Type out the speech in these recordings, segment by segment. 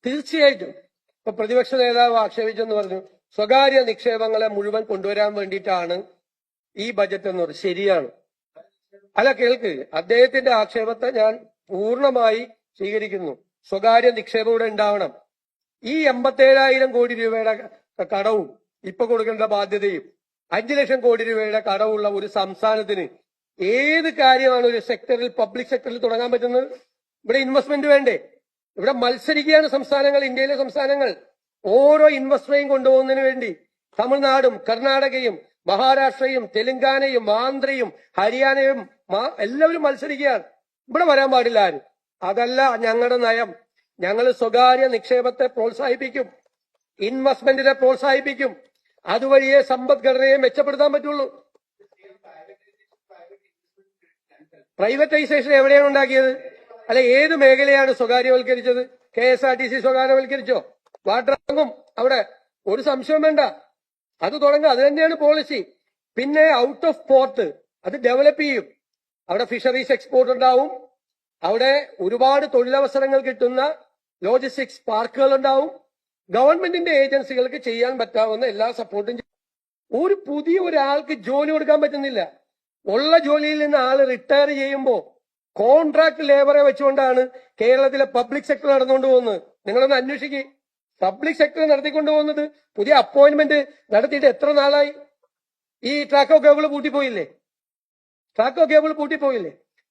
തീർച്ചയായിട്ടും ഇപ്പൊ പ്രതിപക്ഷ നേതാവ് ആക്ഷേപിച്ചെന്ന് പറഞ്ഞു സ്വകാര്യ നിക്ഷേപങ്ങളെ മുഴുവൻ കൊണ്ടുവരാൻ വേണ്ടിയിട്ടാണ് ഈ ബജറ്റ് എന്ന് പറഞ്ഞത്. ശരിയാണ്. അല്ല, കേൾക്ക്, അദ്ദേഹത്തിന്റെ ആക്ഷേപത്തെ ഞാൻ പൂർണ്ണമായി സ്വീകരിക്കുന്നു. സ്വകാര്യ നിക്ഷേപം ഇവിടെ ഉണ്ടാവണം. ഈ 87,000 കോടി രൂപയുടെ കടവും ഇപ്പൊ കൊടുക്കേണ്ട ബാധ്യതയും 5 ലക്ഷം കോടി രൂപയുടെ കടവുള്ള ഒരു സംസ്ഥാനത്തിന് ഏത് കാര്യമാണ് ഒരു സെക്ടറിൽ, പബ്ലിക് സെക്ടറിൽ തുടങ്ങാൻ പറ്റുന്നത്? ഇവിടെ ഇൻവെസ്റ്റ്മെന്റ് വേണ്ടേ? ഇവിടെ മത്സരിക്കുകയാണ് സംസ്ഥാനങ്ങൾ, ഇന്ത്യയിലെ സംസ്ഥാനങ്ങൾ. ഓരോ ഇൻവെസ്റ്ററേയും കൊണ്ടുപോകുന്നതിന് വേണ്ടി തമിഴ്നാടും കർണാടകയും മഹാരാഷ്ട്രയും തെലങ്കാനയും ആന്ധ്രയും ഹരിയാനയും എല്ലാവരും മത്സരിക്കുകയാണ്. ഇവിടെ വരാൻ പാടില്ല ആരും. അതല്ല ഞങ്ങളുടെ നയം. ഞങ്ങൾ സ്വകാര്യ നിക്ഷേപത്തെ പ്രോത്സാഹിപ്പിക്കും, ഇൻവെസ്റ്റ്മെന്റിനെ പ്രോത്സാഹിപ്പിക്കും. അതുവഴിയേ സമ്പദ്ഘടനയെ മെച്ചപ്പെടുത്താൻ പറ്റുള്ളൂ. പ്രൈവറ്റൈസേഷൻ എവിടെയാണ് ഉണ്ടാക്കിയത്? അല്ല, ഏത് മേഖലയാണ് സ്വകാര്യവൽക്കരിച്ചത്? KSRTC സ്വകാര്യവൽക്കരിച്ചോ? വാട്ടർ ഇറങ്ങും അവിടെ, ഒരു സംശയം വേണ്ട. അത് തുടങ്ങുക, അത് തന്നെയാണ് പോളിസി. പിന്നെ ഔട്ട് ഓഫ് പോർട്ട് അത് ഡെവലപ്പ് ചെയ്യും. അവിടെ ഫിഷറീസ് എക്സ്പോർട്ട് ഉണ്ടാവും. അവിടെ ഒരുപാട് തൊഴിലവസരങ്ങൾ കിട്ടുന്ന ലോജിസ്റ്റിക്സ് പാർക്കുകൾ ഉണ്ടാവും. ഗവൺമെന്റിന്റെ ഏജൻസികൾക്ക് ചെയ്യാൻ പറ്റാവുന്ന എല്ലാ സപ്പോർട്ടും. ഒരു പുതിയ ഒരാൾക്ക് ജോലി കൊടുക്കാൻ പറ്റുന്നില്ല. ഉള്ള ജോലിയിൽ നിന്ന് ആള് റിട്ടയർ ചെയ്യുമ്പോൾ കോൺട്രാക്ട് ലേബറെ വെച്ചുകൊണ്ടാണ് കേരളത്തിലെ പബ്ലിക് സെക്ടർ നടന്നുകൊണ്ട് പോകുന്നത്. നിങ്ങളൊന്ന് അന്വേഷിക്കുക. പബ്ലിക് സെക്ടർ നടത്തിക്കൊണ്ടു പോകുന്നത് പുതിയ അപ്പോയിന്റ്മെന്റ് നടത്തിയിട്ട് എത്ര നാളായി? ഈ ട്രാക്കോ കേബിൾ പൂട്ടിപ്പോയില്ലേ?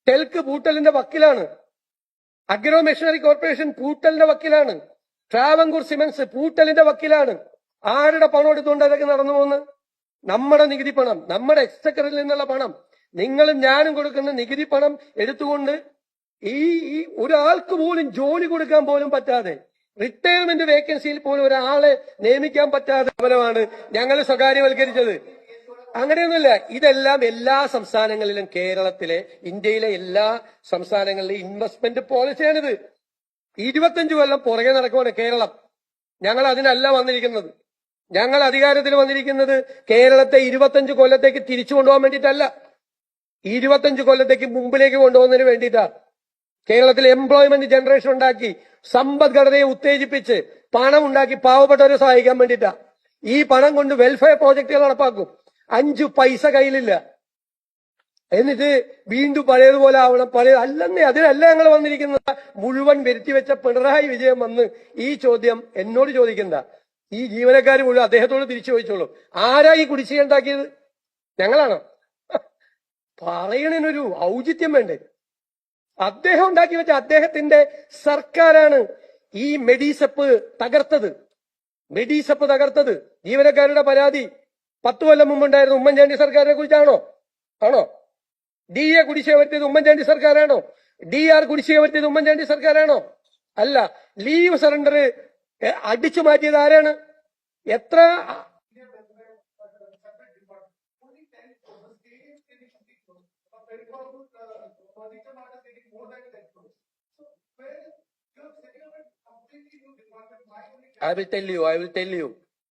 ടെൽക്ക് പൂട്ടലിന്റെ വക്കിലാണ്. അഗ്രോ മെഷീനറി കോർപ്പറേഷൻ പൂട്ടലിന്റെ വക്കിലാണ്. ട്രാവൻകൂർ സിമന്റ്സ് പൂട്ടലിന്റെ വക്കിലാണ്. ആരുടെ പണം എടുത്തുകൊണ്ട് അതൊക്കെ നടന്നു പോകുന്നത്? നമ്മുടെ നികുതി പണം, നമ്മുടെ എക്സ്ചക്കറിൽ നിന്നുള്ള പണം, നിങ്ങളും ഞാനും കൊടുക്കുന്ന നികുതി പണം എടുത്തുകൊണ്ട് ഈ ഒരാൾക്ക് പോലും ജോലി കൊടുക്കാൻ പോലും പറ്റാതെ, റിട്ടയർമെന്റ് വേക്കൻസിയിൽ പോലും ഒരാളെ നിയമിക്കാൻ പറ്റാത്ത സ്ഥാപനമാണ് ഞങ്ങൾ സ്വകാര്യവൽക്കരിച്ചത്. അങ്ങനെയൊന്നുമില്ല. ഇതെല്ലാം എല്ലാ സംസ്ഥാനങ്ങളിലും, കേരളത്തിലെ, ഇന്ത്യയിലെ എല്ലാ സംസ്ഥാനങ്ങളിലെ ഇൻവെസ്റ്റ്മെന്റ് പോളിസിയാണിത്. 25 കൊല്ലം പുറകെ നടക്കുവാണ് കേരളം. ഞങ്ങൾ അതിനല്ല വന്നിരിക്കുന്നത്. ഞങ്ങൾ അധികാരത്തിൽ വന്നിരിക്കുന്നത് കേരളത്തെ 25 കൊല്ലത്തേക്ക് തിരിച്ചു കൊണ്ടുപോകാൻ വേണ്ടിയിട്ടല്ല, 25 കൊല്ലത്തേക്ക് മുമ്പിലേക്ക് കൊണ്ടുപോകുന്നതിന് വേണ്ടിയിട്ടാണ്. കേരളത്തിൽ എംപ്ലോയ്മെന്റ് ജനറേഷൻ ഉണ്ടാക്കി, സമ്പദ്ഘടനയെ ഉത്തേജിപ്പിച്ച് പണം ഉണ്ടാക്കി പാവപ്പെട്ടവരെ സഹായിക്കാൻ വേണ്ടിയിട്ടാണ്. ഈ പണം കൊണ്ട് വെൽഫെയർ പ്രോജക്റ്റുകൾ നടപ്പാക്കും. 5 പൈസ കയ്യിലില്ല. എന്നിട്ട് വീണ്ടും പഴയതുപോലെ ആവണം, അല്ലെന്നേ, അതിനല്ല ഞങ്ങൾ വന്നിരിക്കുന്നത്. മുഴുവൻ വരുത്തിവെച്ച പിണറായി വിജയൻ വന്ന് ഈ ചോദ്യം എന്നോട് ചോദിക്കണ്ട, ഈ ജീവനക്കാർ മുഴുവൻ അദ്ദേഹത്തോട് തിരിച്ചു ചോദിച്ചോളൂ. ആരാ ഈ കുടിശ്ശിക ഉണ്ടാക്കിയത്? ഞങ്ങളാണോ? പറയണതിനൊരു ഔചിത്യം വേണ്ടേ? അദ്ദേഹം ഉണ്ടാക്കി വെച്ച അദ്ദേഹത്തിന്റെ സർക്കാരാണ് ഈ മെഡിസെപ്പ് തകർത്തത്. ജീവനക്കാരുടെ പരാതി 10 കൊല്ലം മുമ്പുണ്ടായിരുന്ന ഉമ്മൻചാണ്ടി സർക്കാരിനെ കുറിച്ചാണോ? DA കുടിശ്ശിക വരുത്തിയത് ഉമ്മൻചാണ്ടി സർക്കാരാണോ? DR കുടിശ്ശിക വരുത്തിയത് ഉമ്മൻചാണ്ടി സർക്കാരാണോ? അല്ല. ലീവ് സറണ്ടർ അടിച്ചു മാറ്റിയത് ആരാണ്? എത്ര I will tell you.